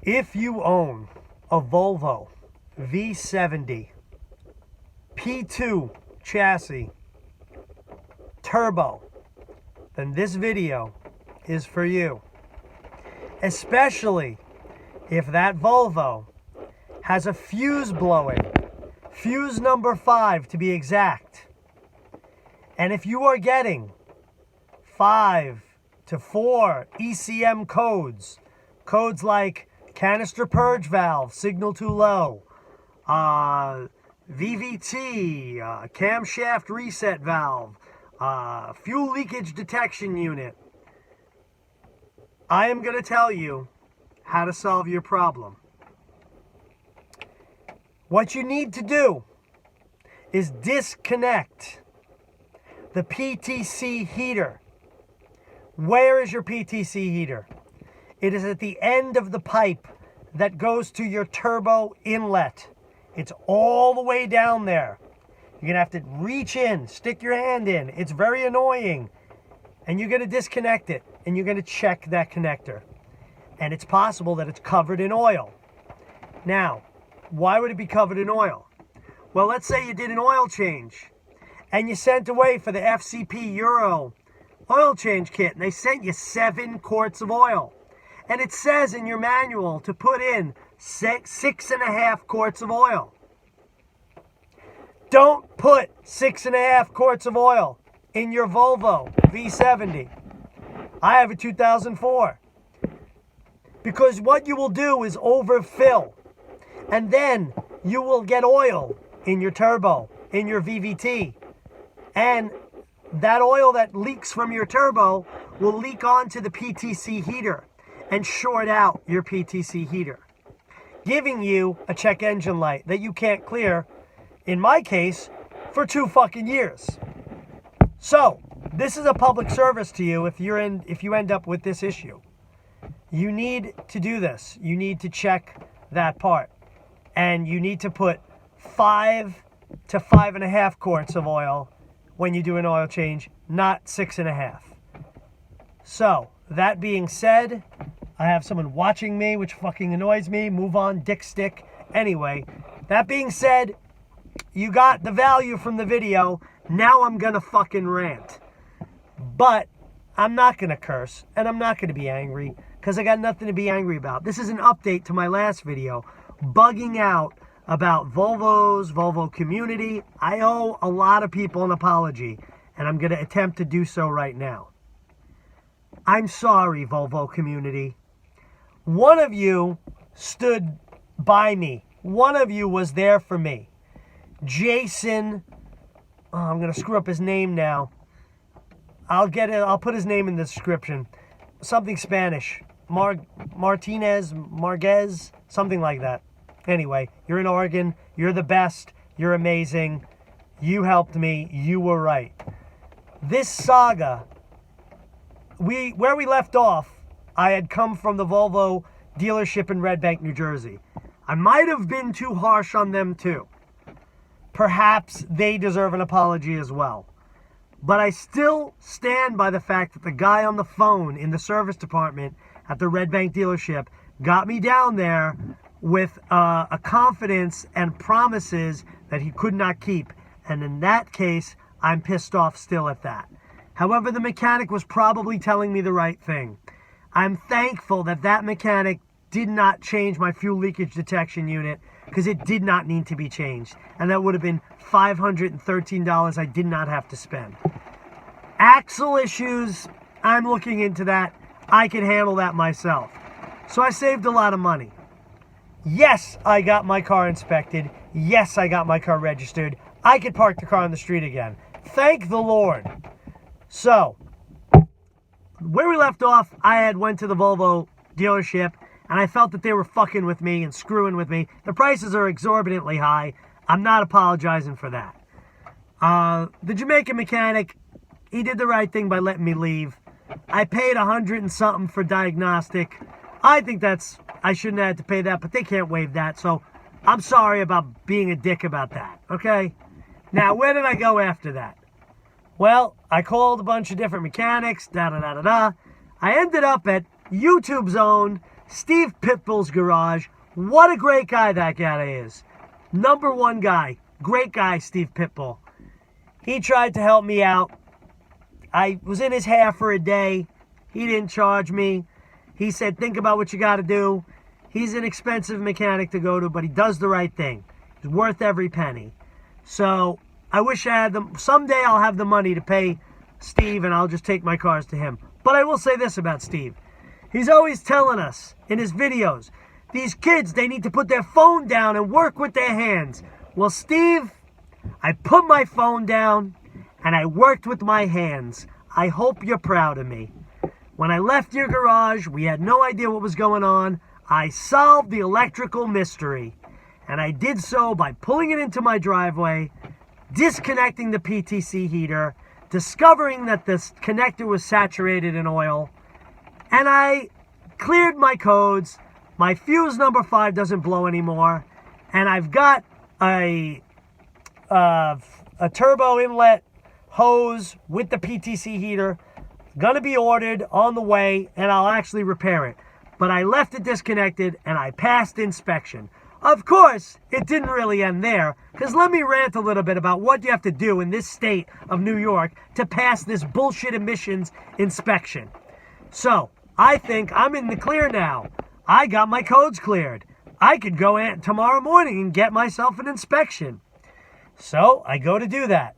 If you own a Volvo V70 P2 chassis turbo, then this video is for you. Especially if that Volvo has a fuse blowing, fuse number 5 to be exact. And if you are getting 5 to 4 ECM codes like canister purge valve, signal too low, VVT, camshaft reset valve, fuel leakage detection unit, I am going to tell you how to solve your problem. What you need to do is disconnect the PTC heater. Where is your PTC heater? It is at the end of the pipe that goes to your turbo inlet. It's all the way down there. You're going to have to reach in, stick your hand in. It's very annoying. And you're going to disconnect it, and you're going to check that connector. And it's possible that it's covered in oil. Now, why would it be covered in oil? Well, let's say you did an oil change, and you sent away for the FCP Euro oil change kit, and they sent you 7 quarts of oil. And it says in your manual to put in 6.5 quarts of oil. Don't put 6.5 quarts of oil in your Volvo V70. I have a 2004. Because what you will do is overfill. And then you will get oil in your turbo, in your VVT. And that oil that leaks from your turbo will leak onto the PTC heater and short out your PTC heater, giving you a check engine light that you can't clear, in my case, for 2 fucking years. So, this is a public service to you if you end up with this issue. You need to do this. You need to check that part. And you need to put 5 to 5.5 quarts of oil when you do an oil change, not 6.5. So, that being said, I have someone watching me, which fucking annoys me. Move on, dick stick. Anyway, that being said, you got the value from the video. Now I'm gonna fucking rant. But I'm not gonna curse, and I'm not gonna be angry, because I got nothing to be angry about. This is an update to my last video, bugging out about Volvos, Volvo community. I owe a lot of people an apology, and I'm gonna attempt to do so right now. I'm sorry, Volvo community. One of you stood by me. One of you was there for me. Jason, I'm going to screw up his name now. I'll put his name in the description. Something Spanish. Marquez, something like that. Anyway, you're in Oregon. You're the best. You're amazing. You helped me. You were right. This saga, where we left off, I had come from the Volvo dealership in Red Bank, New Jersey. I might have been too harsh on them too. Perhaps they deserve an apology as well. But I still stand by the fact that the guy on the phone in the service department at the Red Bank dealership got me down there with a confidence and promises that he could not keep. And in that case, I'm pissed off still at that. However, the mechanic was probably telling me the right thing. I'm thankful that that mechanic did not change my fuel leakage detection unit, because it did not need to be changed. And that would have been $513 I did not have to spend. Axle issues, I'm looking into that. I can handle that myself. So I saved a lot of money. Yes, I got my car inspected. Yes, I got my car registered. I could park the car on the street again. Thank the Lord. So, where we left off, I had went to the Volvo dealership, and I felt that they were fucking with me and screwing with me. The prices are exorbitantly high. I'm not apologizing for that. The Jamaican mechanic, he did the right thing by letting me leave. I paid $100 and something for diagnostic. I think I shouldn't have had to pay that, but they can't waive that, so I'm sorry about being a dick about that, okay? Now, where did I go after that? Well, I called a bunch of different mechanics, I ended up at YouTube Zone Steve Pitbull's garage. What a great guy that guy is. Number one guy. Great guy, Steve Pitbull. He tried to help me out. I was in his hair for a day. He didn't charge me. He said, think about what you got to do. He's an expensive mechanic to go to, but he does the right thing. He's worth every penny. So I wish I had them. Someday I'll have the money to pay Steve, and I'll just take my cars to him. But I will say this about Steve. He's always telling us in his videos, these kids, they need to put their phone down and work with their hands. Well, Steve, I put my phone down and I worked with my hands. I hope you're proud of me. When I left your garage, we had no idea what was going on. I solved the electrical mystery. And I did so by pulling it into my driveway, disconnecting the PTC heater, discovering that this connector was saturated in oil, and I cleared my codes. My fuse number 5 doesn't blow anymore, and I've got a turbo inlet hose with the PTC heater gonna be ordered on the way, and I'll actually repair it. But I left it disconnected and I passed inspection. Of course, it didn't really end there, because let me rant a little bit about what you have to do in this state of New York to pass this bullshit emissions inspection. So, I think I'm in the clear now. I got my codes cleared. I could go in tomorrow morning and get myself an inspection. So, I go to do that.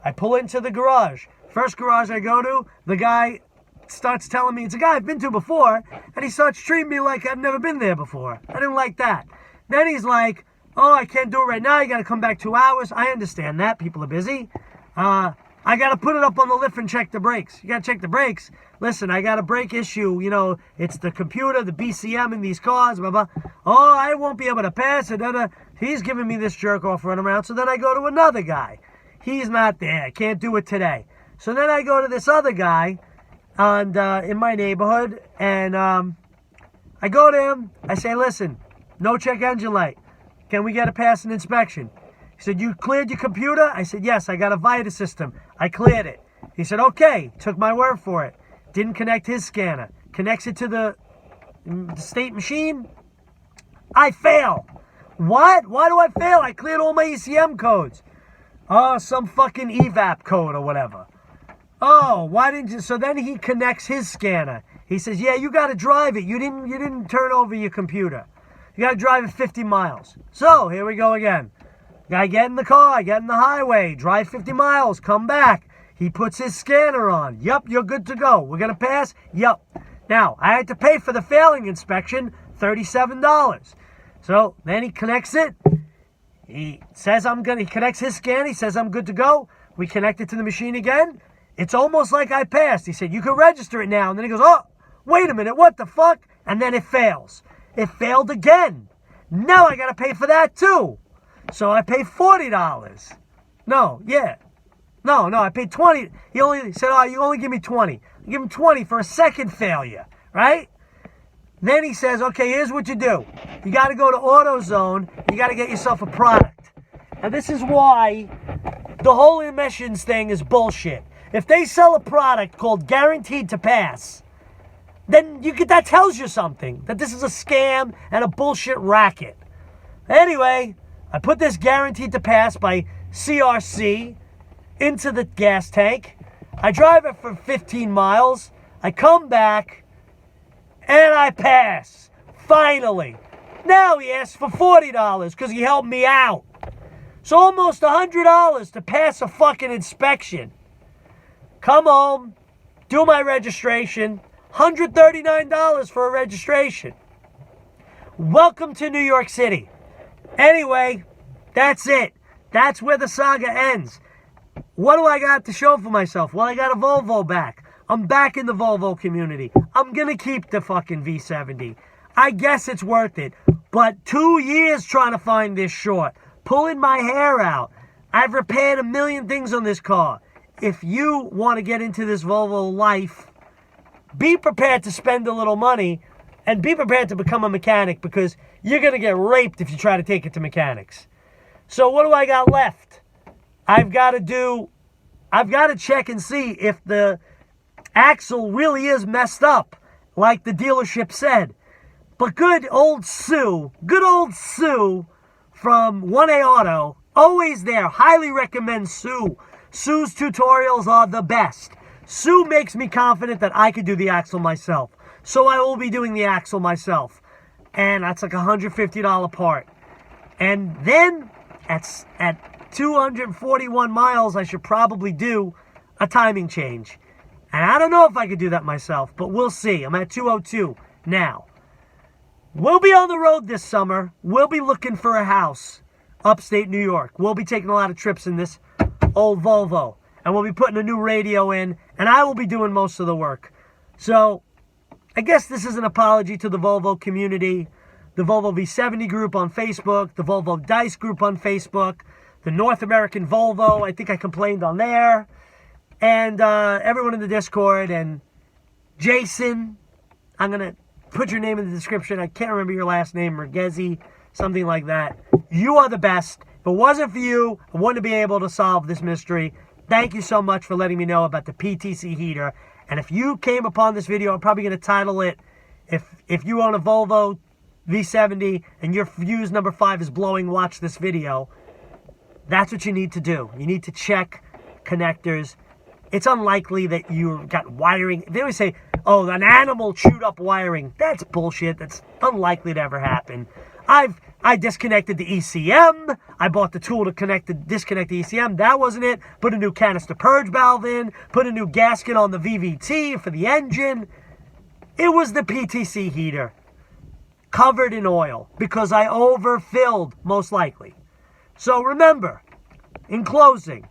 I pull into the garage. First garage I go to, the guy starts telling me, it's a guy I've been to before, and he starts treating me like I've never been there before. I didn't like that. Then he's like, oh, I can't do it right now. You got to come back 2 hours. I understand that. People are busy. I got to put it up on the lift and check the brakes. You got to check the brakes. Listen, I got a brake issue. You know, it's the computer, the BCM in these cars, blah, blah. Oh, I won't be able to pass it. He's giving me this jerk-off runaround. So then I go to another guy. He's not there. I can't do it today. So then I go to this other guy in my neighborhood, and I go to him. I say, listen, no check engine light. Can we get a passing inspection? He said, you cleared your computer? I said, yes, I got a Vita system. I cleared it. He said, okay. Took my word for it. Didn't connect his scanner. Connects it to the state machine. I fail. What? Why do I fail? I cleared all my ECM codes. Oh, some fucking evap code or whatever. Oh, why didn't you? So then he connects his scanner. He says, yeah, you got to drive it. You didn't turn over your computer. You got to drive it 50 miles. So, here we go again. I get in the car, I get in the highway, drive 50 miles, come back. He puts his scanner on. Yup, you're good to go. We're going to pass? Yup. Now, I had to pay for the failing inspection, $37. So, then he connects it. He connects his scan. He says I'm good to go. We connect it to the machine again. It's almost like I passed. He said, you can register it now. And then he goes, oh, wait a minute, what the fuck? And then it fails. It failed again. Now I got to pay for that too. So I pay $40. No, I paid 20. He only said, oh, you only give me 20. I give him 20 for a second failure, right? Then he says, okay, here's what you do. You got to go to AutoZone. You got to get yourself a product. And this is why the whole emissions thing is bullshit. If they sell a product called Guaranteed to Pass, then that tells you something, that this is a scam and a bullshit racket. Anyway, I put this Guaranteed to Pass by CRC into the gas tank. I drive it for 15 miles. I come back, and I pass. Finally. Now he asks for $40 because he helped me out. So almost $100 to pass a fucking inspection. Come home, do my registration, $139 for a registration. Welcome to New York City. Anyway, that's it. That's where the saga ends. What do I got to show for myself? Well, I got a Volvo back. I'm back in the Volvo community. I'm going to keep the fucking V70. I guess it's worth it. But 2 years trying to find this short. Pulling my hair out. I've repaired a million things on this car. If you want to get into this Volvo life, be prepared to spend a little money and be prepared to become a mechanic, because you're going to get raped if you try to take it to mechanics. So what do I got left? I've got to check and see if the axle really is messed up, like the dealership said. But good old Sue from 1A Auto, always there. Highly recommend Sue. Sue's tutorials are the best. Sue makes me confident that I could do the axle myself. So I will be doing the axle myself. And that's like a $150 part. And then at 241 miles, I should probably do a timing change. And I don't know if I could do that myself, but we'll see. I'm at 202 now. We'll be on the road this summer. We'll be looking for a house upstate New York. We'll be taking a lot of trips in this old Volvo. And we'll be putting a new radio in, and I will be doing most of the work. So I guess this is an apology to the Volvo community, the Volvo V70 group on Facebook, the Volvo Dice group on Facebook, the North American Volvo, I think I complained on there, and everyone in the Discord, and Jason, I'm going to put your name in the description. I can't remember your last name, Mergezi, something like that. You are the best. If it wasn't for you, I wouldn't be able to solve this mystery. Thank you so much for letting me know about the PTC heater. And if you came upon this video, I'm probably going to title it, if you own a Volvo V70 and your fuse number 5 is blowing, watch this video. That's what you need to do. You need to check connectors. It's unlikely that you got wiring. They always say, oh, an animal chewed up wiring. That's bullshit. That's unlikely to ever happen. I disconnected the ECM. I bought the tool to disconnect the ECM. That wasn't it. Put a new canister purge valve in. Put a new gasket on the VVT for the engine. It was the PTC heater covered in oil because I overfilled, most likely. So remember, in closing,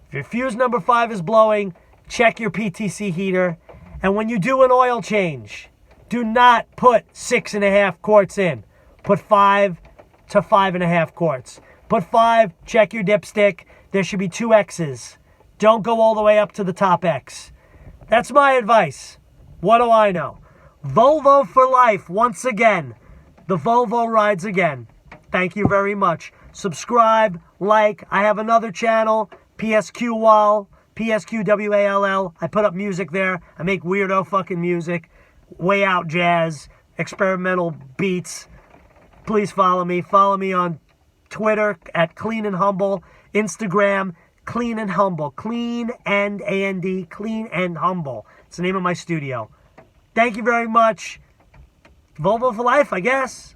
if your fuse number 5 is blowing, check your PTC heater. And when you do an oil change, do not put 6.5 quarts in. Put 5 to 5.5 quarts. Put 5, check your dipstick. There should be 2 X's. Don't go all the way up to the top X. That's my advice. What do I know? Volvo for life, once again. The Volvo rides again. Thank you very much. Subscribe, like. I have another channel, PSQ Wall, PSQWALL. I put up music there. I make weirdo fucking music. Way out jazz, experimental beats. Please follow me. Follow me on Twitter at Clean and Humble. Instagram, Clean and Humble. Clean and A-N-D. Clean and Humble. It's the name of my studio. Thank you very much. Volvo for life, I guess.